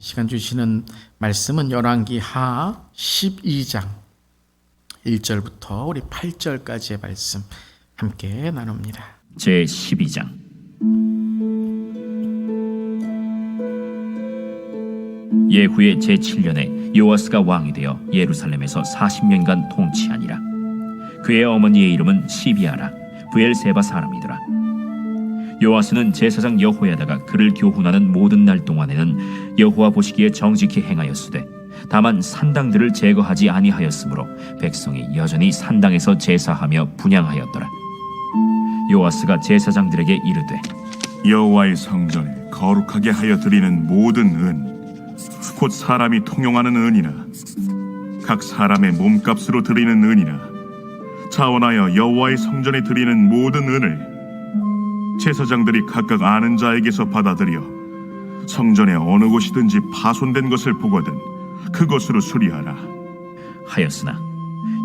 이 시간 주시는 말씀은 열왕기 하 12장 1절부터 우리 8절까지의 말씀 함께 나눕니다. 제 12장. 예후의 제7년에 요아스가 왕이 되어 예루살렘에서 40년간 통치하니라. 그의 어머니의 이름은 시비아라 브엘세바 사람이더라. 요아스는 제사장 여호야다가 그를 교훈하는 모든 날 동안에는 여호와 보시기에 정직히 행하였으되 다만 산당들을 제거하지 아니하였으므로 백성이 여전히 산당에서 제사하며 분향하였더라. 요아스가 제사장들에게 이르되 여호와의 성전을 거룩하게 하여 드리는 모든 은, 곧 사람이 통용하는 은이나 각 사람의 몸값으로 드리는 은이나 자원하여 여호와의 성전에 드리는 모든 은을 제사장들이 각각 아는 자에게서 받아들여 성전의 어느 곳이든지 파손된 것을 보거든 그것으로 수리하라 하였으나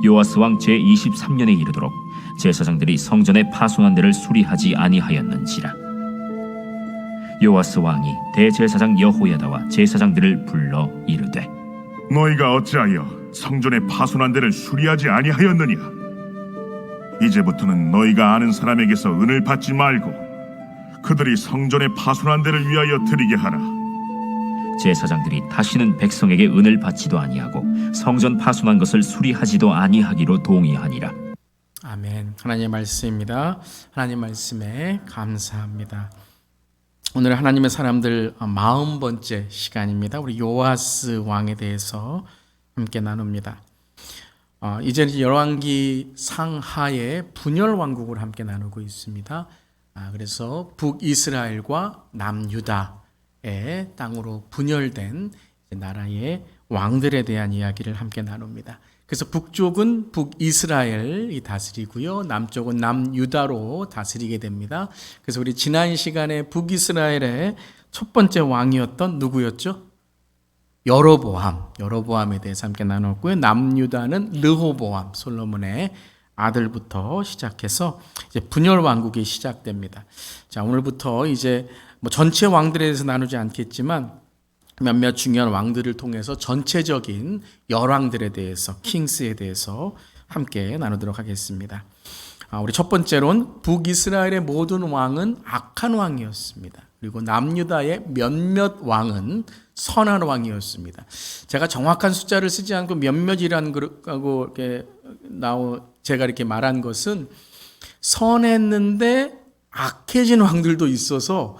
요아스 왕 제23년에 이르도록 제사장들이 성전의 파손한 데를 수리하지 아니하였는지라. 요아스 왕이 대제사장 여호야다와 제사장들을 불러 이르되 너희가 어찌하여 성전의 파손한 데를 수리하지 아니하였느냐? 이제부터는 너희가 아는 사람에게서 은을 받지 말고 그들이 성전의 파손한 데를 위하여 드리게 하라. 제사장들이 다시는 백성에게 은을 받지도 아니하고 성전 파손한 것을 수리하지도 아니하기로 동의하니라. 아멘. 하나님의 말씀입니다. 하나님 말씀에 감사합니다. 오늘 하나님의 사람들 40번째 시간입니다. 우리 요아스 왕에 대해서 함께 나눕니다. 이제는 열왕기 상하의 분열 왕국을 함께 나누고 있습니다. 그래서 북이스라엘과 남유다의 땅으로 분열된 나라의 왕들에 대한 이야기를 함께 나눕니다. 그래서 북쪽은 북이스라엘이 다스리고요, 남쪽은 남유다로 다스리게 됩니다. 그래서 우리 지난 시간에 북이스라엘의 첫 번째 왕이었던 누구였죠? 여로보암에 대해서 함께 나눴고요. 남유다는 르호보암, 솔로몬의 아들부터 시작해서 이제 분열 왕국이 시작됩니다. 자, 오늘부터 이제 전체 왕들에 대해서 나누지 않겠지만 몇몇 중요한 왕들을 통해서 전체적인 열왕들에 대해서, 킹스에 대해서 함께 나누도록 하겠습니다. 우리 첫 번째로는 북이스라엘의 모든 왕은 악한 왕이었습니다. 그리고 남유다의 몇몇 왕은 선한 왕이었습니다. 제가 정확한 숫자를 쓰지 않고 몇몇이라는 거고 제가 이렇게 말한 것은 선했는데 악해진 왕들도 있어서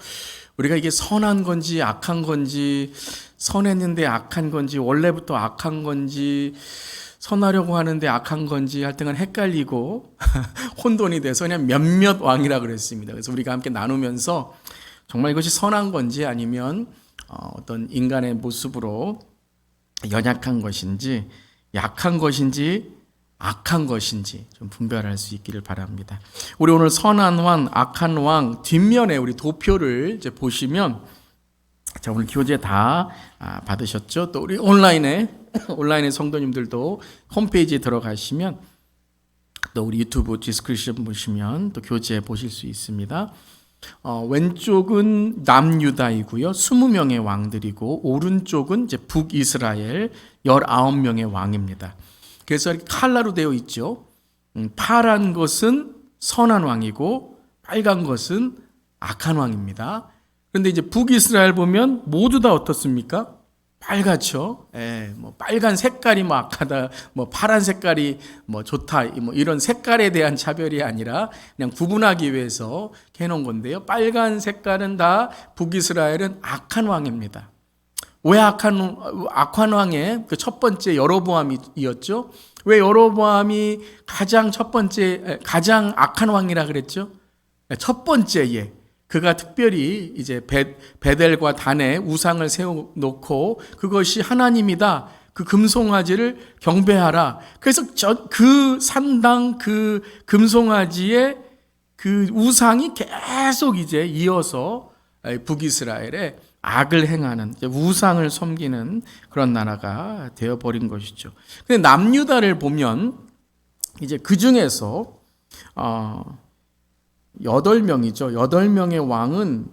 우리가 이게 선한 건지 악한 건지, 선했는데 악한 건지, 원래부터 악한 건지, 선하려고 하는데 악한 건지 할 때는 헷갈리고 혼돈이 돼서 그냥 몇몇 왕이라 그랬습니다. 그래서 우리가 함께 나누면서 정말 이것이 선한 건지 아니면 어떤 인간의 모습으로 연약한 것인지, 약한 것인지, 악한 것인지 좀 분별할 수 있기를 바랍니다. 우리 오늘 선한 왕, 악한 왕 뒷면에 우리 도표를 이제 보시면, 자, 오늘 교재 다 받으셨죠? 또 우리 온라인에 성도님들도 홈페이지에 들어가시면 또 우리 유튜브 디스크립션 보시면 또 교재 보실 수 있습니다. 왼쪽은 남유다이고요, 20명의 왕들이고 오른쪽은 이제 북이스라엘 19명의 왕입니다. 그래서 이렇게 칼라로 되어 있죠. 파란 것은 선한 왕이고 빨간 것은 악한 왕입니다. 그런데 이제 북이스라엘 보면 모두 다 어떻습니까? 빨갛죠. 빨간 색깔이 악하다, 파란 색깔이 좋다, 이런 색깔에 대한 차별이 아니라 그냥 구분하기 위해서 해놓은 건데요. 빨간 색깔은 다 북이스라엘은 악한 왕입니다. 왜 악한 왕의 그 첫 번째 여로보암이었죠? 왜 여로보암이 가장 악한 왕이라 그랬죠? 첫 번째에 그가 특별히 이제 베델과 단에 우상을 세워놓고 그것이 하나님이다, 그 금송아지를 경배하라. 그래서 그 산당, 그 금송아지의 그 우상이 계속 이제 이어서 북이스라엘에 악을 행하는, 우상을 섬기는 그런 나라가 되어버린 것이죠. 근데 남유다를 보면 이제 그 중에서 8명이죠. 8명의 왕은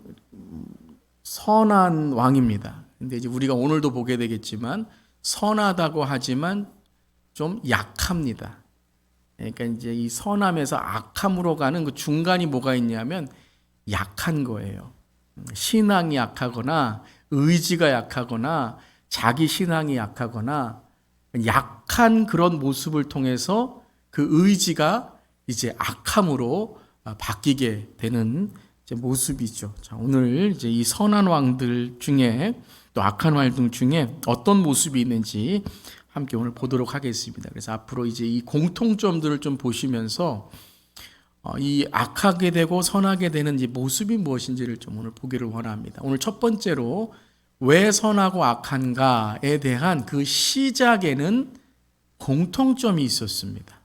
선한 왕입니다. 근데 이제 우리가 오늘도 보게 되겠지만 선하다고 하지만 좀 약합니다. 그러니까 이제 이 선함에서 악함으로 가는 그 중간이 뭐가 있냐면 약한 거예요. 신앙이 약하거나 의지가 약하거나 자기 신앙이 약하거나 약한 그런 모습을 통해서 그 의지가 이제 악함으로 바뀌게 되는 이제 모습이죠. 자, 오늘 이제 이 선한 왕들 중에 또 악한 왕들 중에 어떤 모습이 있는지 함께 오늘 보도록 하겠습니다. 그래서 앞으로 이제 이 공통점들을 좀 보시면서 이 악하게 되고 선하게 되는 이 모습이 무엇인지를 좀 오늘 보기를 원합니다. 오늘 첫 번째로 왜 선하고 악한가에 대한 그 시작에는 공통점이 있었습니다.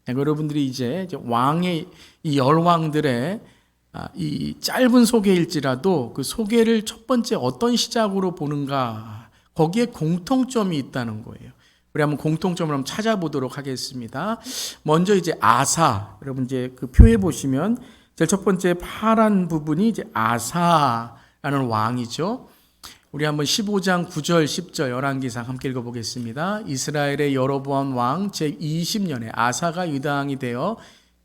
여러분들이 이제 왕의 이 열왕들의 이 짧은 소개일지라도 그 소개를 첫 번째 어떤 시작으로 보는가 거기에 공통점이 있다는 거예요. 우리 한번 공통점을 한번 찾아보도록 하겠습니다. 먼저 이제 아사, 여러분 이제 그 표에 보시면 제일 첫 번째 파란 부분이 이제 아사라는 왕이죠. 우리 한번 15장 9절 10절 열왕기상 함께 읽어보겠습니다. 이스라엘의 여로보암 왕 제20년에 아사가 유다왕이 되어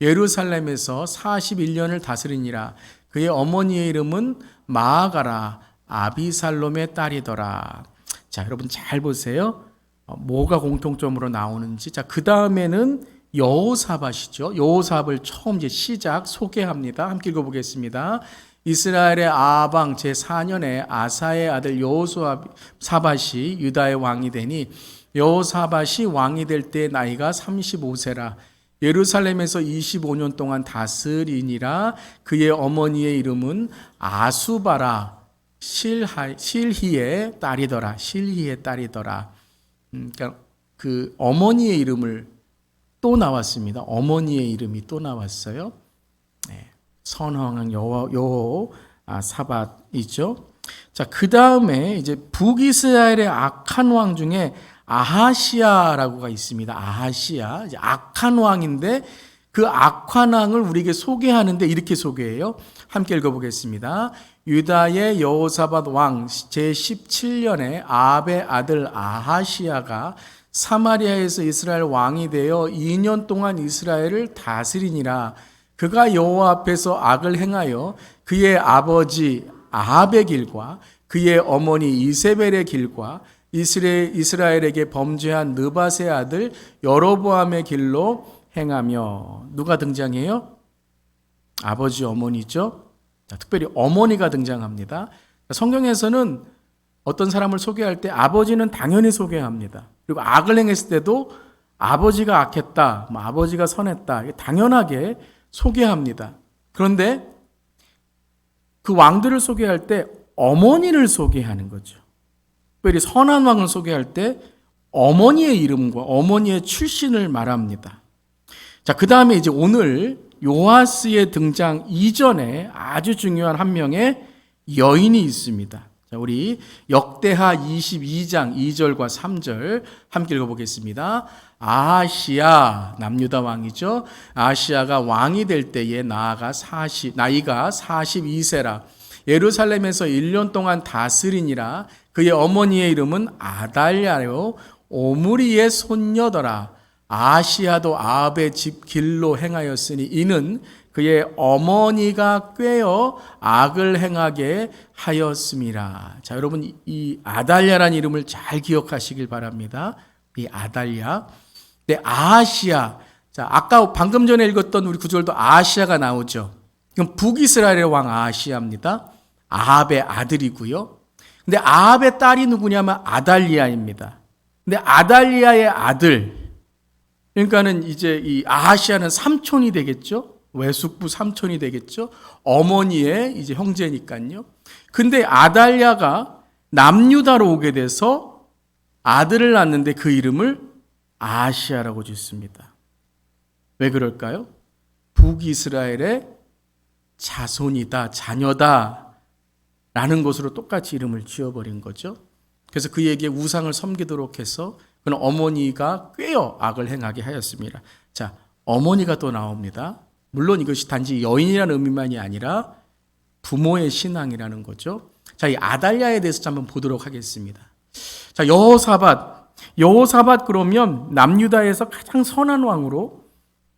예루살렘에서 41년을 다스리니라. 그의 어머니의 이름은 마아가라 아비살롬의 딸이더라. 자, 여러분 잘 보세요. 뭐가 공통점으로 나오는지. 자, 그 다음에는 여호사밧이죠. 여호사밧을 처음 이제 시작 소개합니다. 함께 읽어보겠습니다. 이스라엘의 아방 제4년에 아사의 아들 여호사밧이 유다의 왕이 되니 여호사밧이 왕이 될 때 나이가 35세라. 예루살렘에서 25년 동안 다스리니라. 그의 어머니의 이름은 아수바라 실히의 딸이더라. 실히의 딸이더라. 그러니까 그 어머니의 이름을 또 나왔습니다. 어머니의 이름이 또 나왔어요. 네. 선왕 여호사밧이죠. 자, 그 다음에 이제 북이스라엘의 악한 왕 중에 아하시아라고가 있습니다. 아하시아, 이제 악한 왕인데 그 악한 왕을 우리에게 소개하는데 이렇게 소개해요. 함께 읽어보겠습니다. 유다의 여호사밧 왕 제17년에 아합의 아들 아하시아가 사마리아에서 이스라엘 왕이 되어 2년 동안 이스라엘을 다스리니라. 그가 여호와 앞에서 악을 행하여 그의 아버지 아합의 길과 그의 어머니 이세벨의 길과 이스라엘에게 범죄한 느밧의 아들 여로보암의 길로 행하며. 누가 등장해요? 아버지 어머니죠. 특별히 어머니가 등장합니다. 성경에서는 어떤 사람을 소개할 때 아버지는 당연히 소개합니다. 그리고 악을 행했을 때도 아버지가 악했다, 아버지가 선했다, 당연하게 소개합니다. 그런데 그 왕들을 소개할 때 어머니를 소개하는 거죠. 특별히 선한 왕을 소개할 때 어머니의 이름과 어머니의 출신을 말합니다. 자, 그 다음에 이제 오늘 요아스의 등장 이전에 아주 중요한 한 명의 여인이 있습니다. 자, 우리 역대하 22장 2절과 3절 함께 읽어보겠습니다. 아하시아, 남유다 왕이죠. 아하시아가 왕이 될 때에 나이가 42세라. 예루살렘에서 1년 동안 다스리니라. 그의 어머니의 이름은 아달랴요 오므리의 손녀더라. 아하시아도 아합의 집 길로 행하였으니 이는 그의 어머니가 꾀어 악을 행하게 하였음이라. 자, 여러분 이 아달랴라는 이름을 잘 기억하시길 바랍니다. 이 아달랴. 네, 아하시아. 자, 아까 방금 전에 읽었던 우리 구절도 아하시아가 나오죠. 그럼 북이스라엘의 왕 아하시아입니다. 아합의 아들이고요. 근데 아합의 딸이 누구냐면 아달리아입니다. 근데 아달리아의 아들, 그러니까는 이제 이 아하시아는 삼촌이 되겠죠. 외숙부 삼촌이 되겠죠. 어머니의 이제 형제니까요. 근데 아달랴가 남유다로 오게 돼서 아들을 낳는데 그 이름을 아하시아라고 짓습니다. 왜 그럴까요? 북이스라엘의 자손이다, 자녀다 라는 것으로 똑같이 이름을 지어버린 거죠. 그래서 그에게 우상을 섬기도록 해서 그는 어머니가 꾀어 악을 행하게 하였습니다. 자, 어머니가 또 나옵니다. 물론 이것이 단지 여인이라는 의미만이 아니라 부모의 신앙이라는 거죠. 자, 이 아달랴에 대해서 한번 보도록 하겠습니다. 자, 여호사밧 그러면 남유다에서 가장 선한 왕으로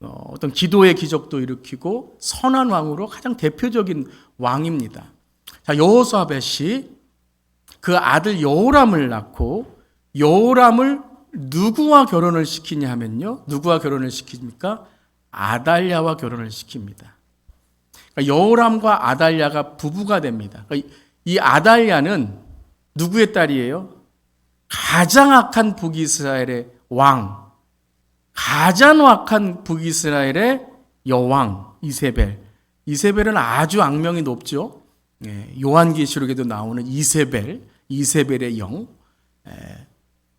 어떤 기도의 기적도 일으키고 선한 왕으로 가장 대표적인 왕입니다. 자, 여호사밧이 그 아들 여호람을 낳고 여호람을 누구와 결혼을 시키냐 하면요. 누구와 결혼을 시킵니까? 아달랴와 결혼을 시킵니다. 그러니까 여호람과 아달랴가 부부가 됩니다. 그러니까 이 아달랴는 누구의 딸이에요? 가장 악한 북이스라엘의 왕, 가장 악한 북이스라엘의 여왕 이세벨. 이세벨은 아주 악명이 높죠. 요한계시록에도 나오는 이세벨의 영.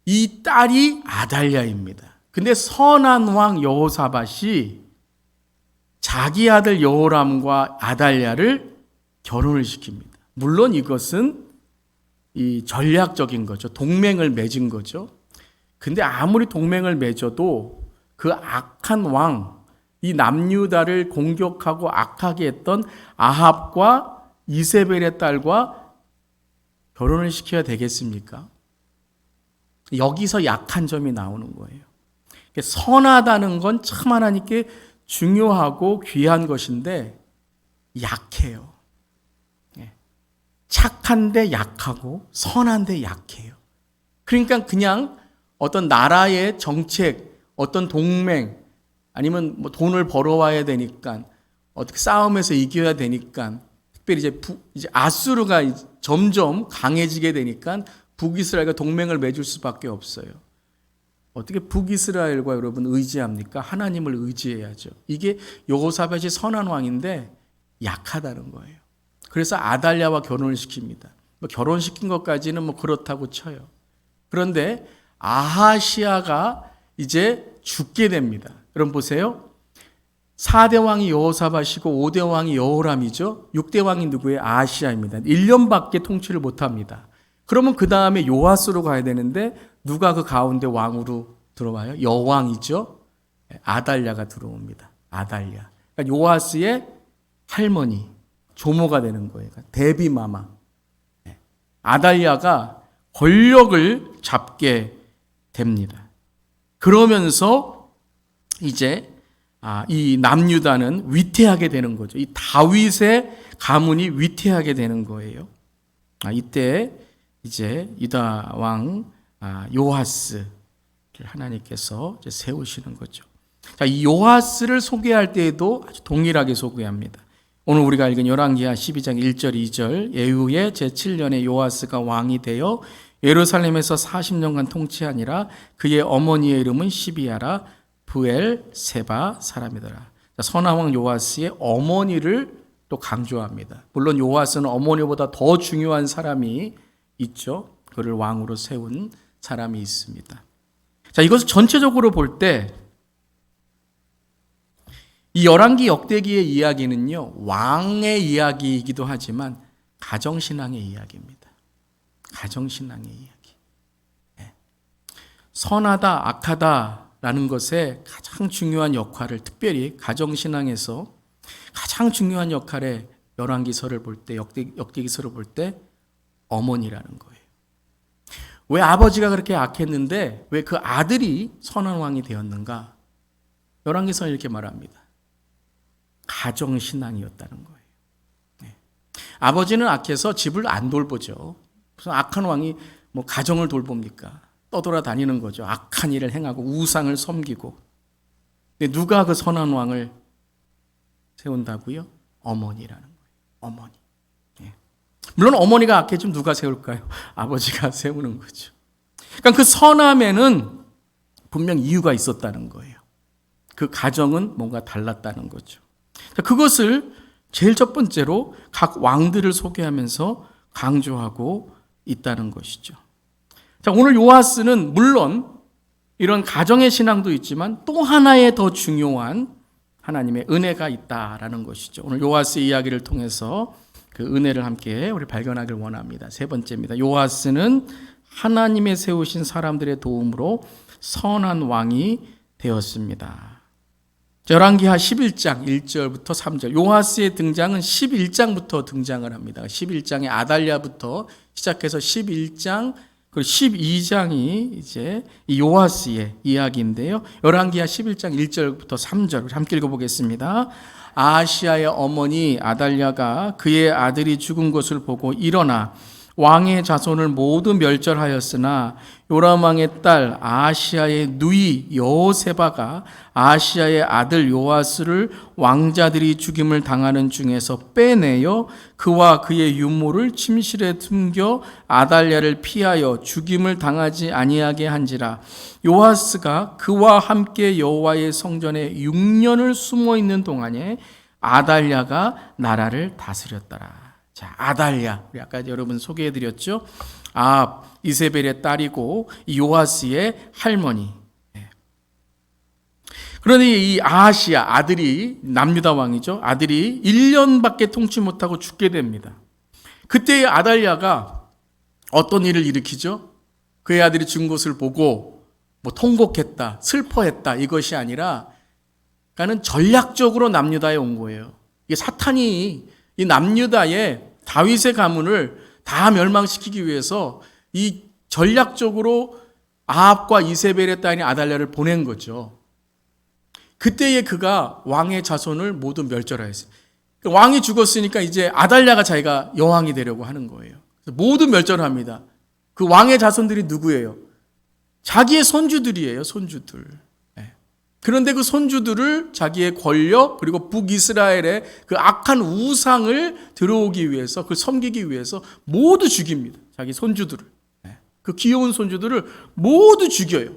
이 딸이 아달랴입니다. 근데 선한 왕 여호사밧이 자기 아들 여호람과 아달랴를 결혼을 시킵니다. 물론 이것은 이 전략적인 거죠. 동맹을 맺은 거죠. 근데 아무리 동맹을 맺어도 그 악한 왕, 이 남유다를 공격하고 악하게 했던 아합과 이세벨의 딸과 결혼을 시켜야 되겠습니까? 여기서 약한 점이 나오는 거예요. 선하다는 건 참 하나님께 중요하고 귀한 것인데 약해요. 착한데 약하고 선한데 약해요. 그러니까 그냥 어떤 나라의 정책, 어떤 동맹, 아니면 뭐 돈을 벌어와야 되니까 어떻게 싸움에서 이겨야 되니까 특별히 이제 아수르가 점점 강해지게 되니까 북이스라엘과 동맹을 맺을 수밖에 없어요. 어떻게 북이스라엘과 여러분 의지합니까? 하나님을 의지해야죠. 이게 여호사밧이 선한 왕인데 약하다는 거예요. 그래서 아달랴와 결혼을 시킵니다. 결혼시킨 것까지는 그렇다고 쳐요. 그런데 아하시아가 이제 죽게 됩니다. 여러분 보세요. 4대 왕이 여호사밧이고 5대 왕이 여호람이죠. 6대 왕이 누구예요? 아하시아입니다. 1년밖에 통치를 못합니다. 그러면 그 다음에 요아스로 가야 되는데 누가 그 가운데 왕으로 들어와요? 여왕이죠. 아달랴가 들어옵니다. 아달랴. 그러니까 요아스의 할머니, 조모가 되는 거예요. 데비마마. 아달랴가 권력을 잡게 됩니다. 그러면서 이제 이 남유다는 위태하게 되는 거죠. 이 다윗의 가문이 위태하게 되는 거예요. 이때 이제 유다 왕 요아스를 하나님께서 이제 세우시는 거죠. 자, 이 요아스를 소개할 때에도 아주 동일하게 소개합니다. 오늘 우리가 읽은 열왕기하 12장 1절 2절 예후의 제7년에 요아스가 왕이 되어 예루살렘에서 40년간 통치하니라. 그의 어머니의 이름은 시비야라 브엘세바 사람이더라. 선한 왕 요아스의 어머니를 또 강조합니다. 물론 요아스는 어머니보다 더 중요한 사람이 있죠. 그를 왕으로 세운 사람이 있습니다. 자, 이것을 전체적으로 볼 때 이 열왕기 역대기의 이야기는요, 왕의 이야기이기도 하지만 가정신앙의 이야기입니다. 가정신앙의 이야기. 선하다, 악하다라는 것에 가장 중요한 역할을, 특별히 가정신앙에서 가장 중요한 역할에 열왕기서를 볼 때, 역대기서를 볼 때 어머니라는 거예요. 왜 아버지가 그렇게 악했는데 왜 그 아들이 선한 왕이 되었는가? 열왕기서는 이렇게 말합니다. 가정신앙이었다는 거예요. 아버지는 악해서 집을 안 돌보죠. 무슨 악한 왕이 가정을 돌봅니까? 떠돌아다니는 거죠. 악한 일을 행하고 우상을 섬기고. 근데 누가 그 선한 왕을 세운다고요? 어머니라는 거예요. 어머니. 물론 어머니가 악해지면 누가 세울까요? 아버지가 세우는 거죠. 그러니까 그 선함에는 분명 이유가 있었다는 거예요. 그 가정은 뭔가 달랐다는 거죠. 그것을 제일 첫 번째로 각 왕들을 소개하면서 강조하고 있다는 것이죠. 자, 오늘 요아스는 물론 이런 가정의 신앙도 있지만 또 하나의 더 중요한 하나님의 은혜가 있다라는 것이죠. 오늘 요아스의 이야기를 통해서 그 은혜를 함께 우리 발견하길 원합니다. 세 번째입니다. 요아스는 하나님의 세우신 사람들의 도움으로 선한 왕이 되었습니다. 열왕기하 11장 1절부터 3절. 요아스의 등장은 11장부터 등장을 합니다. 11장의 아달랴부터 시작해서 11장 그리고 12장이 이제 이 요아스의 이야기인데요. 열왕기하 11장 1절부터 3절 함께 읽어보겠습니다. 아하시아의 어머니 아달랴가 그의 아들이 죽은 것을 보고 일어나 왕의 자손을 모두 멸절하였으나 요람 왕의 딸 아하시아의 누이 여호세바가 아하시아의 아들 요아스를 왕자들이 죽임을 당하는 중에서 빼내어 그와 그의 유모를 침실에 숨겨 아달랴를 피하여 죽임을 당하지 아니하게 한지라. 요아스가 그와 함께 여호와의 성전에 6년을 숨어 있는 동안에 아달랴가 나라를 다스렸더라. 자, 아달랴, 우리 아까 여러분 소개해드렸죠. 이세벨의 딸이고 요아스의 할머니. 그런데 이 아하시아 아들이 남유다 왕이죠. 아들이 1년밖에 통치 못하고 죽게 됩니다. 그때 아달랴가 어떤 일을 일으키죠? 그의 아들이 죽은 것을 보고 통곡했다, 슬퍼했다 이것이 아니라 그는 전략적으로 남유다에 온 거예요. 이게 사탄이 이 남유다의 다윗의 가문을 다 멸망시키기 위해서 이 전략적으로 아합과 이세벨의 딸인 아달랴를 보낸 거죠. 그때에 그가 왕의 자손을 모두 멸절하였어요. 왕이 죽었으니까 이제 아달랴가 자기가 여왕이 되려고 하는 거예요. 모두 멸절합니다. 그 왕의 자손들이 누구예요? 자기의 손주들이에요. 손주들. 그런데 그 손주들을 자기의 권력 그리고 북이스라엘의 그 악한 우상을 들어오기 위해서 그걸 섬기기 위해서 모두 죽입니다. 자기 손주들을. 그 귀여운 손주들을 모두 죽여요.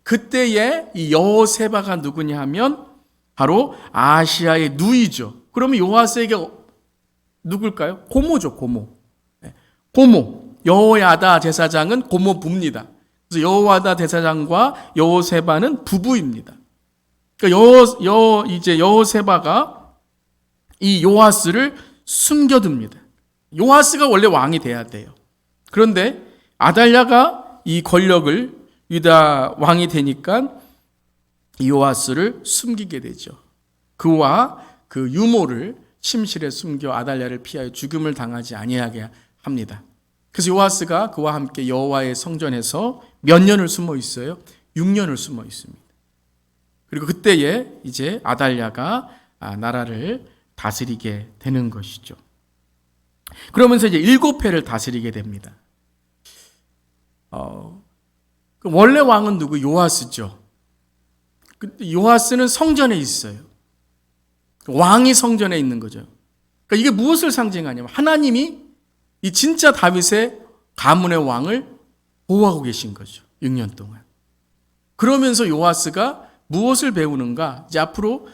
그때에 이 여호세바가 누구냐 하면 바로 아시아의 누이죠. 그러면 요아스에게 누굴까요? 고모죠. 고모. 고모. 여호야다 제사장은 고모부입니다. 그래서 여호야다 제사장과 여호세바는 부부입니다. 그러니까 이제 여호세바가 이 요아스를 숨겨둡니다. 요아스가 원래 왕이 돼야 돼요. 그런데 아달랴가 이 권력을 유다 왕이 되니까 요아스를 숨기게 되죠. 그와 그 유모를 침실에 숨겨 아달랴를 피하여 죽음을 당하지 아니하게 합니다. 그래서 요아스가 그와 함께 여호와의 성전에서 몇 년을 숨어 있어요? 6년을 숨어 있습니다. 그리고 그때에 이제 아달랴가 나라를 다스리게 되는 것이죠. 그러면서 이제 7회를 다스리게 됩니다. 원래 왕은 누구? 요아스죠. 요아스는 성전에 있어요. 왕이 성전에 있는 거죠. 그러니까 이게 무엇을 상징하냐면 하나님이 이 진짜 다윗의 가문의 왕을 보호하고 계신 거죠. 6년 동안. 그러면서 요아스가 무엇을 배우는가? 이제 앞으로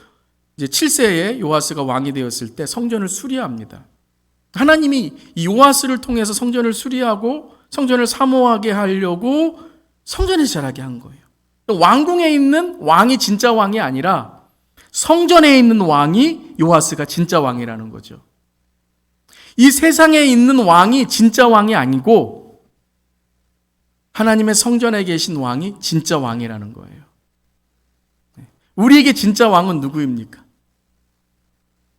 이제 7세에 요아스가 왕이 되었을 때 성전을 수리합니다. 하나님이 이 요아스를 통해서 성전을 수리하고 성전을 사모하게 하려고 성전에서 자라게 한 거예요. 왕궁에 있는 왕이 진짜 왕이 아니라 성전에 있는 왕이 요아스가 진짜 왕이라는 거죠. 이 세상에 있는 왕이 진짜 왕이 아니고 하나님의 성전에 계신 왕이 진짜 왕이라는 거예요. 우리에게 진짜 왕은 누구입니까?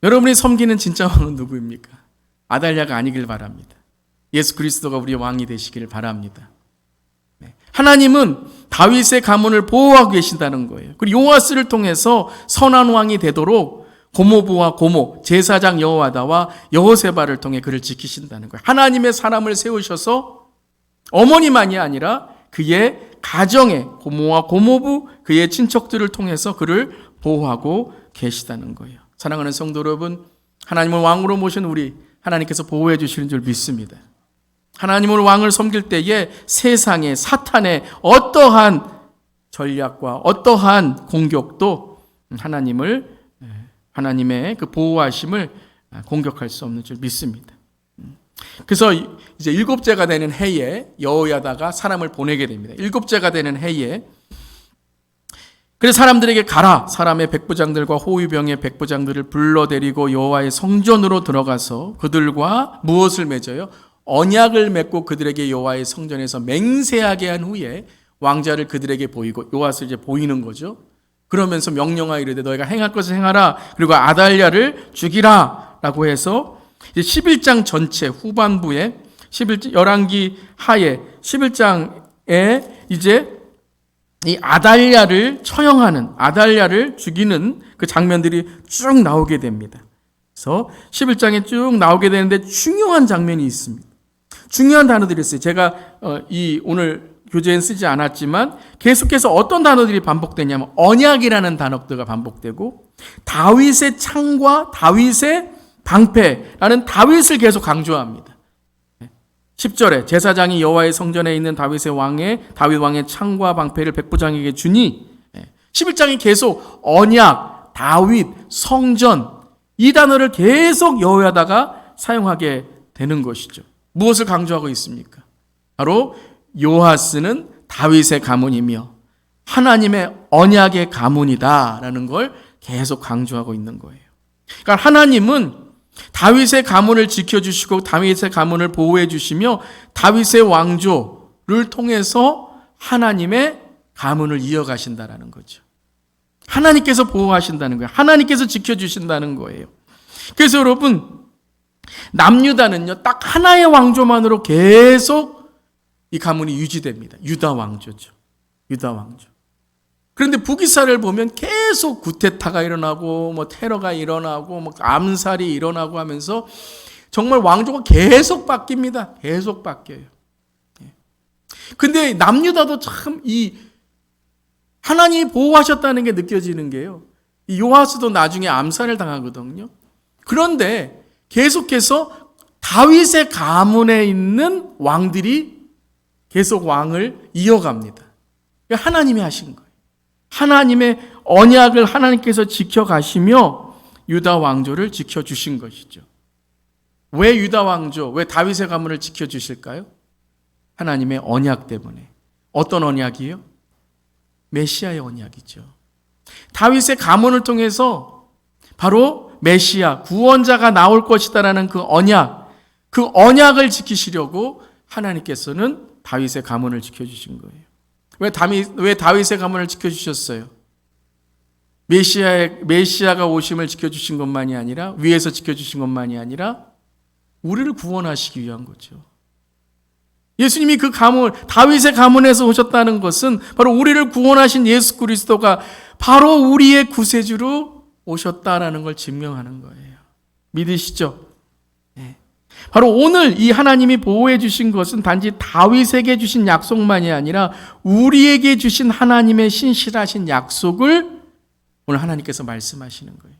여러분이 섬기는 진짜 왕은 누구입니까? 아달랴가 아니길 바랍니다. 예수 그리스도가 우리의 왕이 되시기를 바랍니다. 하나님은 다윗의 가문을 보호하고 계신다는 거예요. 그리고 요아스를 통해서 선한 왕이 되도록 고모부와 고모, 제사장 여호야다와 여호세바를 통해 그를 지키신다는 거예요. 하나님의 사람을 세우셔서 어머니만이 아니라 그의 가정의 고모와 고모부, 그의 친척들을 통해서 그를 보호하고 계시다는 거예요. 사랑하는 성도 여러분, 하나님을 왕으로 모신 우리 하나님께서 보호해 주시는 줄 믿습니다. 하나님을 왕을 섬길 때에 세상의 사탄의 어떠한 전략과 어떠한 공격도 하나님의 그 보호하심을 공격할 수 없는 줄 믿습니다. 그래서 이제 7째가 되는 해에 여호야다가 사람을 보내게 됩니다. 7째가 되는 해에 그래서 사람들에게 가라. 사람의 백부장들과 호위병의 백부장들을 불러들이고 여호와의 성전으로 들어가서 그들과 무엇을 맺어요? 언약을 맺고 그들에게 여호와의 성전에서 맹세하게 한 후에 왕자를 그들에게 보이고 요아스 이제 보이는 거죠. 그러면서 명령하여 이르되 너희가 행할 것을 행하라. 그리고 아달랴를 죽이라. 라고 해서 이제 11장 전체 후반부에 11장 열왕기 하에 11장에 이제 이 아달랴를 처형하는, 아달랴를 죽이는 그 장면들이 쭉 나오게 됩니다. 그래서 11장에 쭉 나오게 되는데 중요한 장면이 있습니다. 중요한 단어들이 있어요. 제가 이 오늘 교재엔 쓰지 않았지만 계속해서 어떤 단어들이 반복되냐면 언약이라는 단어가 반복되고 다윗의 창과 다윗의 방패라는 다윗을 계속 강조합니다. 10절에 제사장이 여호와의 성전에 있는 다윗 왕의 창과 방패를 백부장에게 주니 11장이 계속 언약, 다윗, 성전 이 단어를 계속 여호야다가 사용하게 되는 것이죠. 무엇을 강조하고 있습니까? 바로 요아스는 다윗의 가문이며 하나님의 언약의 가문이다라는 걸 계속 강조하고 있는 거예요. 그러니까 하나님은 다윗의 가문을 지켜주시고 다윗의 가문을 보호해 주시며 다윗의 왕조를 통해서 하나님의 가문을 이어가신다라는 거죠. 하나님께서 보호하신다는 거예요. 하나님께서 지켜주신다는 거예요. 그래서 여러분 남유다는요 딱 하나의 왕조만으로 계속 이 가문이 유지됩니다. 유다 왕조죠. 유다 왕조. 그런데 북이스라엘을 보면 계속 구테타가 일어나고 뭐 테러가 일어나고 뭐 암살이 일어나고 하면서 정말 왕조가 계속 바뀝니다. 계속 바뀌어요. 근데 남유다도 참 이 하나님이 보호하셨다는 게 느껴지는 게요. 이 요아스도 나중에 암살을 당하거든요. 그런데 계속해서 다윗의 가문에 있는 왕들이 계속 왕을 이어갑니다. 하나님이 하신 거예요. 하나님의 언약을 하나님께서 지켜가시며 유다 왕조를 지켜주신 것이죠. 왜 유다 왕조, 왜 다윗의 가문을 지켜주실까요? 하나님의 언약 때문에. 어떤 언약이요? 메시아의 언약이죠. 다윗의 가문을 통해서 바로 메시아, 구원자가 나올 것이다라는 그 언약을 지키시려고 하나님께서는 다윗의 가문을 지켜주신 거예요. 왜 다윗의 가문을 지켜주셨어요? 메시아가 오심을 지켜주신 것만이 아니라, 위에서 지켜주신 것만이 아니라 우리를 구원하시기 위한 거죠. 예수님이 그 가문, 다윗의 가문에서 오셨다는 것은 바로 우리를 구원하신 예수 그리스도가 바로 우리의 구세주로 오셨다라는 걸 증명하는 거예요. 믿으시죠? 네. 바로 오늘 이 하나님이 보호해 주신 것은 단지 다윗에게 주신 약속만이 아니라 우리에게 주신 하나님의 신실하신 약속을 오늘 하나님께서 말씀하시는 거예요.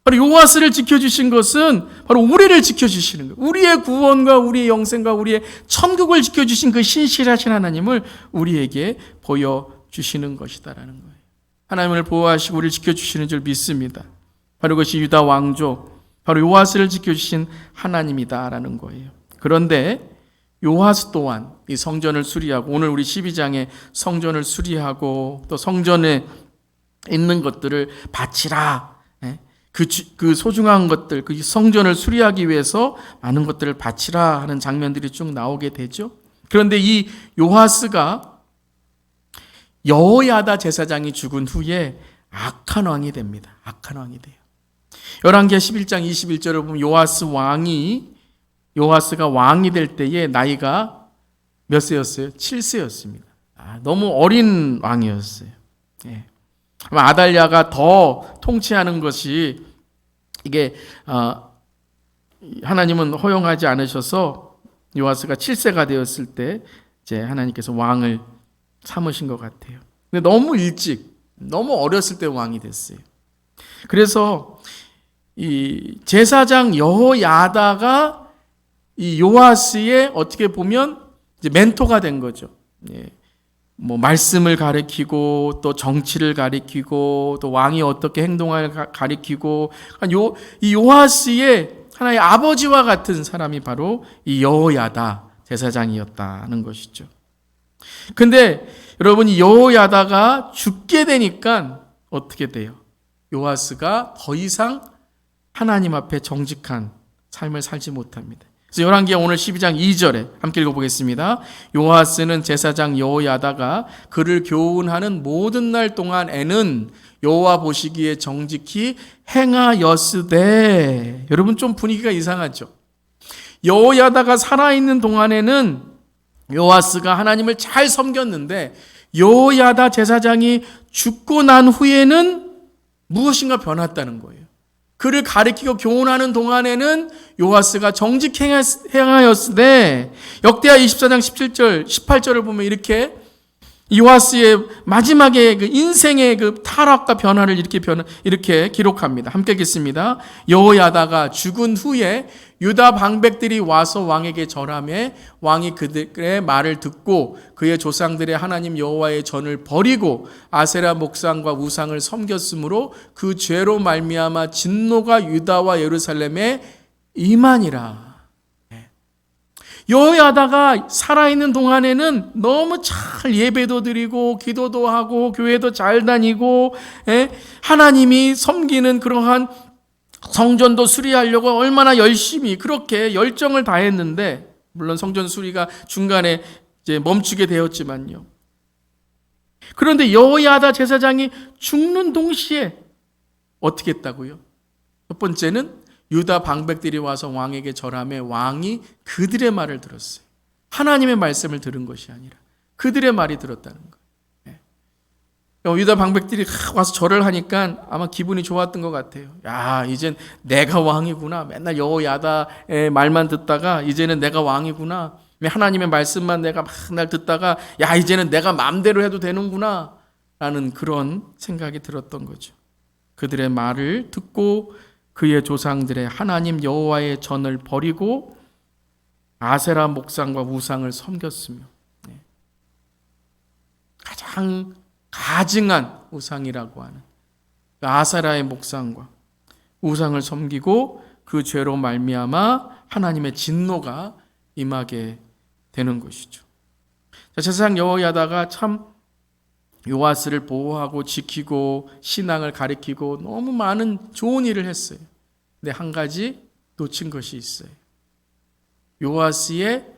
바로 요아스를 지켜주신 것은 바로 우리를 지켜주시는 거예요. 우리의 구원과 우리의 영생과 우리의 천국을 지켜주신 그 신실하신 하나님을 우리에게 보여주시는 것이다라는 거예요. 하나님을 보호하시고 우리를 지켜주시는 줄 믿습니다. 바로 그것이 유다 왕조, 바로 요아스를 지켜주신 하나님이다라는 거예요. 그런데 요아스 또한 이 성전을 수리하고 오늘 우리 12장에 성전을 수리하고 또 성전에 있는 것들을 바치라. 그 소중한 것들, 그 성전을 수리하기 위해서 많은 것들을 바치라 하는 장면들이 쭉 나오게 되죠. 그런데 이 요아스가 여호야다 제사장이 죽은 후에 악한 왕이 됩니다. 악한 왕이 돼요. 열왕기 11장 21절을 보면 요아스가 왕이 될 때에 나이가 몇 세였어요? 7세였습니다. 너무 어린 왕이었어요. 예. 아달랴가 더 통치하는 것이 이게 하나님은 허용하지 않으셔서 요아스가 7세가 되었을 때 이제 하나님께서 왕을 삼으신 것 같아요. 근데 너무 일찍, 너무 어렸을 때 왕이 됐어요. 그래서 이 제사장 여호야다가 이 요아스의 어떻게 보면 이제 멘토가 된 거죠. 예. 뭐 말씀을 가리키고 또 정치를 가리키고 또 왕이 어떻게 행동할 가리키고 이 요아스의 하나의 아버지와 같은 사람이 바로 이 여호야다 제사장이었다는 것이죠. 근데 여러분 이 여호야다가 죽게 되니까 어떻게 돼요? 요아스가 더 이상 하나님 앞에 정직한 삶을 살지 못합니다. 그래서 열왕기하 오늘 12장 2절에 함께 읽어보겠습니다. 요아스는 제사장 여호야다가 그를 교훈하는 모든 날 동안에는 여호와 보시기에 정직히 행하였으되. 여러분 좀 분위기가 이상하죠. 여호야다가 살아있는 동안에는 요아스가 하나님을 잘 섬겼는데 여호야다 제사장이 죽고 난 후에는 무엇인가 변했다는 거예요. 그를 가리키고 교훈하는 동안에는 요아스가 정직 행하였으되. 역대하 24장 17절 18절을 보면 이렇게 요아스의 마지막에 그 인생의 그 타락과 변화를 이렇게 기록합니다. 함께 읽겠습니다. 여호야다가 죽은 후에 유다 방백들이 와서 왕에게 절하매 왕이 그들의 말을 듣고 그의 조상들의 하나님 여호와의 전을 버리고 아세라 목상과 우상을 섬겼으므로 그 죄로 말미암아 진노가 유다와 예루살렘에 임하니라. 여호야다가 살아있는 동안에는 너무 잘 예배도 드리고 기도도 하고 교회도 잘 다니고 하나님이 섬기는 그러한 성전도 수리하려고 얼마나 열심히 그렇게 열정을 다했는데, 물론 성전 수리가 중간에 이제 멈추게 되었지만요. 그런데 여호야다 제사장이 죽는 동시에 어떻게 했다고요? 첫 번째는 유다 방백들이 와서 왕에게 절하매 왕이 그들의 말을 들었어요. 하나님의 말씀을 들은 것이 아니라 그들의 말이 들었다는 거예요. 유다 방백들이 와서 절을 하니까 아마 기분이 좋았던 것 같아요. 야, 이젠 내가 왕이구나. 맨날 여호야다의 말만 듣다가 이제는 내가 왕이구나. 하나님의 말씀만 내가 맨날 듣다가 야, 이제는 내가 마음대로 해도 되는구나 라는 그런 생각이 들었던 거죠. 그들의 말을 듣고 그의 조상들의 하나님 여호와의 전을 버리고 아세라 목상과 우상을 섬겼으며, 가장 가증한 우상이라고 하는 아세라의 목상과 우상을 섬기고 그 죄로 말미암아 하나님의 진노가 임하게 되는 것이죠. 제사장 여호야다가 참 요아스를 보호하고 지키고 신앙을 가리키고 너무 많은 좋은 일을 했어요. 근데 한 가지 놓친 것이 있어요. 요아스의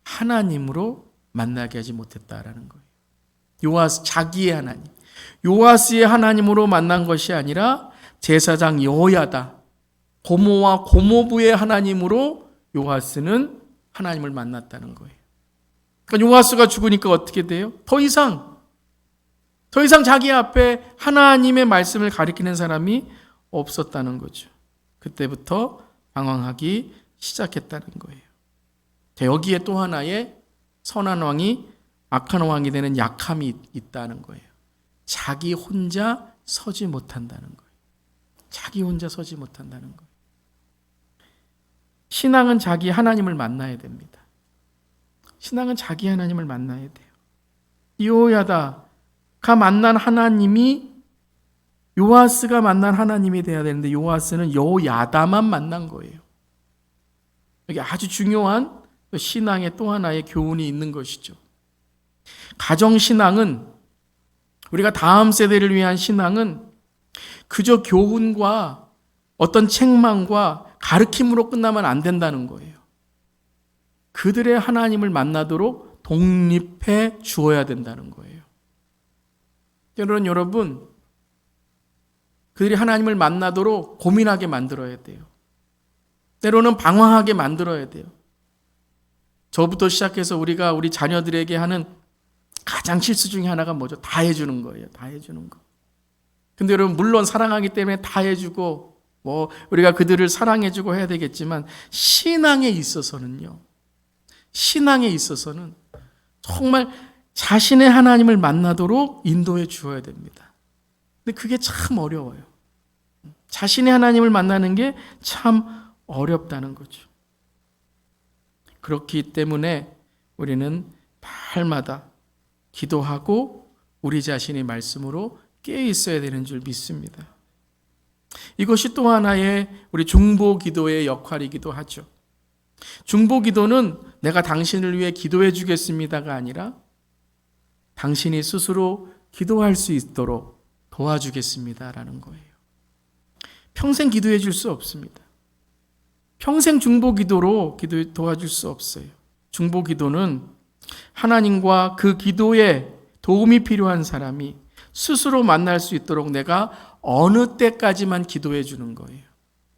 하나님으로 만나게 하지 못했다라는 거예요. 요아스 자기의 하나님, 요아스의 하나님으로 만난 것이 아니라 제사장 여호야다 고모와 고모부의 하나님으로 요아스는 하나님을 만났다는 거예요. 그러니까 요아스가 죽으니까 어떻게 돼요? 더 이상 자기 앞에 하나님의 말씀을 가리키는 사람이 없었다는 거죠. 그때부터 방황하기 시작했다는 거예요. 여기에 또 하나의 선한 왕이 악한 왕이 되는 약함이 있다는 거예요. 자기 혼자 서지 못한다는 거예요. 자기 혼자 서지 못한다는 거예요. 신앙은 자기 하나님을 만나야 됩니다. 신앙은 자기 하나님을 만나야 돼요. 여호야다가 만난 하나님이 요아스가 만난 하나님이 돼야 되는데 요아스는 여호야다만 만난 거예요. 여기 아주 중요한 신앙의 또 하나의 교훈이 있는 것이죠. 가정신앙은, 우리가 다음 세대를 위한 신앙은 그저 교훈과 어떤 책망과 가르침으로 끝나면 안 된다는 거예요. 그들의 하나님을 만나도록 독립해 주어야 된다는 거예요. 여러분, 그들이 하나님을 만나도록 고민하게 만들어야 돼요. 때로는 방황하게 만들어야 돼요. 저부터 시작해서 우리가 우리 자녀들에게 하는 가장 실수 중에 하나가 뭐죠? 다 해주는 거예요. 다 해주는 거. 근데 여러분, 물론 사랑하기 때문에 다 해주고 우리가 그들을 사랑해주고 해야 되겠지만 신앙에 있어서는 정말 자신의 하나님을 만나도록 인도해 주어야 됩니다. 근데 그게 참 어려워요. 자신의 하나님을 만나는 게 참 어렵다는 거죠. 그렇기 때문에 우리는 날마다 기도하고 우리 자신의 말씀으로 깨어 있어야 되는 줄 믿습니다. 이것이 또 하나의 우리 중보 기도의 역할이기도 하죠. 중보 기도는 내가 당신을 위해 기도해 주겠습니다가 아니라 당신이 스스로 기도할 수 있도록 도와주겠습니다라는 거예요. 평생 기도해 줄 수 없습니다. 평생 중보기도로 도와줄 수 없어요. 중보기도는 하나님과 그 기도에 도움이 필요한 사람이 스스로 만날 수 있도록 내가 어느 때까지만 기도해 주는 거예요.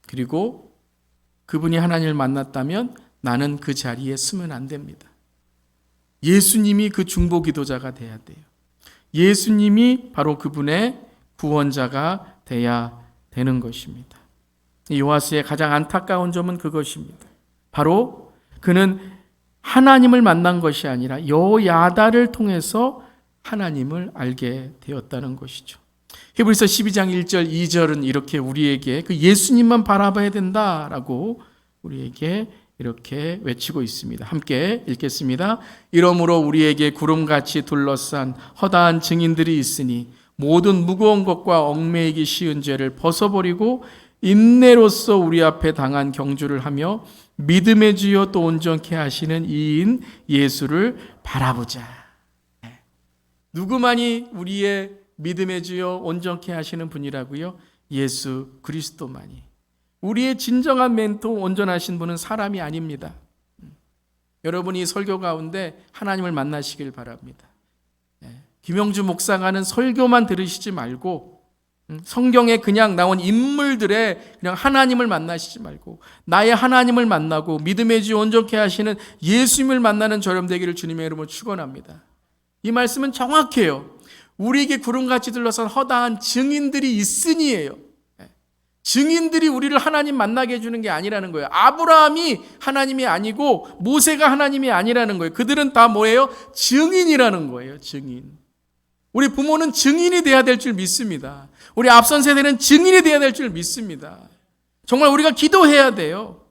그리고 그분이 하나님을 만났다면 나는 그 자리에 서면 안 됩니다. 예수님이 그 중보기도자가 돼야 돼요. 예수님이 바로 그분의 구원자가 돼야 되는 것입니다. 요아스의 가장 안타까운 점은 그것입니다. 바로 그는 하나님을 만난 것이 아니라 여야다를 통해서 하나님을 알게 되었다는 것이죠. 히브리서 12장 1절 2절은 이렇게 우리에게 그 예수님만 바라봐야 된다라고 우리에게 이렇게 외치고 있습니다. 함께 읽겠습니다. 이러므로 우리에게 구름같이 둘러싼 허다한 증인들이 있으니 모든 무거운 것과 얽매이기 쉬운 죄를 벗어버리고 인내로서 우리 앞에 당한 경주를 하며 믿음의 주여 또 온전케 하시는 이인 예수를 바라보자. 누구만이 우리의 믿음의 주여 온전케 하시는 분이라고요? 예수 그리스도만이. 우리의 진정한 멘토 온전하신 분은 사람이 아닙니다. 여러분이 설교 가운데 하나님을 만나시길 바랍니다. 김영주 목사가 하는 설교만 들으시지 말고 성경에 그냥 나온 인물들의 그냥 하나님을 만나시지 말고 나의 하나님을 만나고 믿음의 주 온전케 하시는 예수님을 만나는 저렴 되기를 주님의 이름으로 축원합니다. 이 말씀은 정확해요. 우리에게 구름같이 둘러싼 허다한 증인들이 있으니예요. 증인들이 우리를 하나님 만나게 해주는 게 아니라는 거예요. 아브라함이 하나님이 아니고 모세가 하나님이 아니라는 거예요. 그들은 다 뭐예요? 증인이라는 거예요. 증인. 우리 부모는 증인이 돼야 될 줄 믿습니다. 우리 앞선 세대는 증인이 돼야 될 줄 믿습니다. 정말 우리가 기도해야 돼요.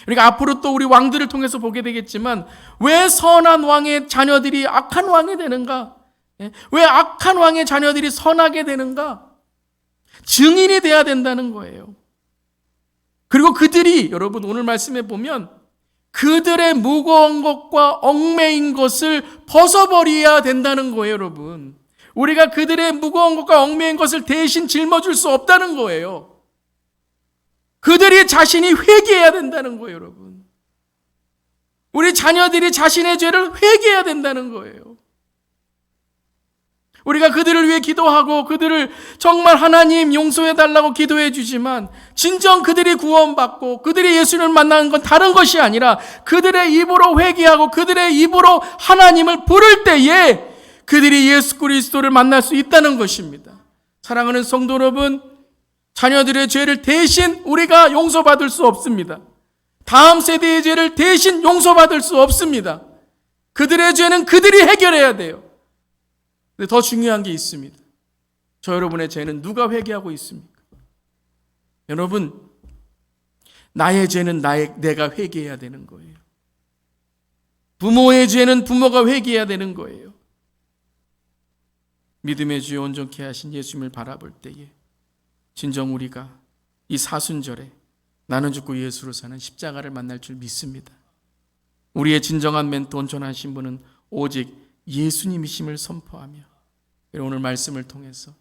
우리가 앞으로 또 우리 왕들을 통해서 보게 되겠지만 왜 선한 왕의 자녀들이 악한 왕이 되는가? 왜 악한 왕의 자녀들이 선하게 되는가? 증인이 돼야 된다는 거예요. 그리고 그들이 여러분 오늘 말씀에 보면 그들의 무거운 것과 얽매인 것을 벗어버려야 된다는 거예요, 여러분. 우리가 그들의 무거운 것과 얽매인 것을 대신 짊어질 수 없다는 거예요. 그들이 자신이 회개해야 된다는 거예요, 여러분. 우리 자녀들이 자신의 죄를 회개해야 된다는 거예요. 우리가 그들을 위해 기도하고 그들을 정말 하나님 용서해달라고 기도해 주지만 진정 그들이 구원받고 그들이 예수를 만나는 건 다른 것이 아니라 그들의 입으로 회개하고 그들의 입으로 하나님을 부를 때에 그들이 예수 그리스도를 만날 수 있다는 것입니다. 사랑하는 성도 여러분, 자녀들의 죄를 대신 우리가 용서받을 수 없습니다. 다음 세대의 죄를 대신 용서받을 수 없습니다. 그들의 죄는 그들이 해결해야 돼요. 근데 더 중요한 게 있습니다. 저 여러분의 죄는 누가 회개하고 있습니까? 여러분, 나의 죄는 내가 회개해야 되는 거예요. 부모의 죄는 부모가 회개해야 되는 거예요. 믿음의 주여 온전케 하신 예수님을 바라볼 때에 진정 우리가 이 사순절에 나는 죽고 예수로 사는 십자가를 만날 줄 믿습니다. 우리의 진정한 멘토 온전하신 분은 오직 예수님이심을 선포하며 오늘 말씀을 통해서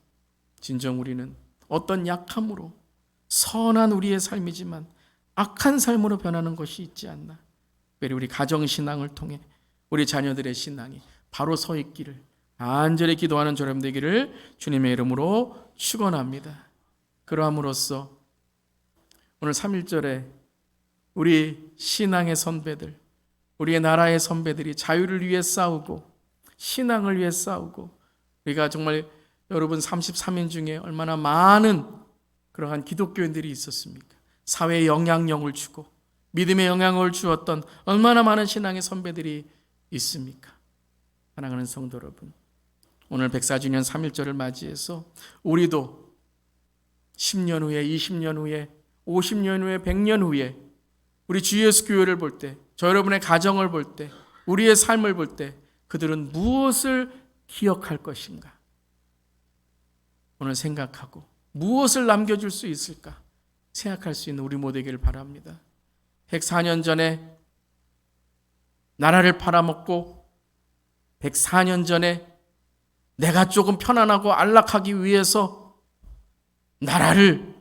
진정 우리는 어떤 약함으로 선한 우리의 삶이지만 악한 삶으로 변하는 것이 있지 않나. 특별히 우리 가정신앙을 통해 우리 자녀들의 신앙이 바로 서 있기를 간절히 기도하는 저렴 되기를 주님의 이름으로 축원합니다. 그러함으로써 오늘 3.1절에 우리 신앙의 선배들, 우리의 나라의 선배들이 자유를 위해 싸우고 신앙을 위해 싸우고 우리가 정말 여러분 33인 중에 얼마나 많은 그러한 기독교인들이 있었습니까? 사회에 영향력을 주고 믿음의 영향을 주었던 얼마나 많은 신앙의 선배들이 있습니까? 사랑하는 성도 여러분, 오늘 104주년 3.1절을 맞이해서 우리도 10년 후에, 20년 후에, 50년 후에, 100년 후에 우리 주 예수 교회를 볼 때, 저 여러분의 가정을 볼 때, 우리의 삶을 볼 때 그들은 무엇을 기억할 것인가? 오늘 생각하고 무엇을 남겨줄 수 있을까? 생각할 수 있는 우리 모두에게를 바랍니다. 104년 전에 나라를 팔아먹고 104년 전에 내가 조금 편안하고 안락하기 위해서 나라를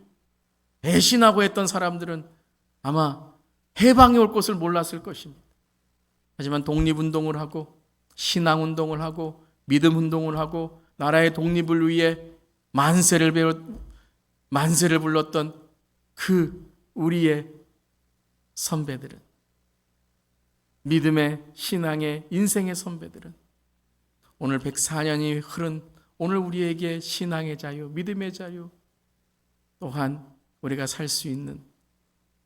배신하고 했던 사람들은 아마 해방이 올 것을 몰랐을 것입니다. 하지만 독립운동을 하고 신앙운동을 하고 믿음운동을 하고 나라의 독립을 위해 만세를 불렀던 그 우리의 선배들은, 믿음의 신앙의 인생의 선배들은 오늘 104년이 흐른 오늘 우리에게 신앙의 자유, 믿음의 자유, 또한 우리가 살 수 있는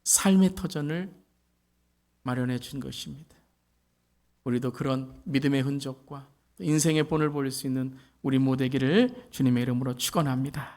삶의 터전을 마련해 준 것입니다. 우리도 그런 믿음의 흔적과 인생의 본을 볼 수 있는 우리 모두기를 주님의 이름으로 축원합니다.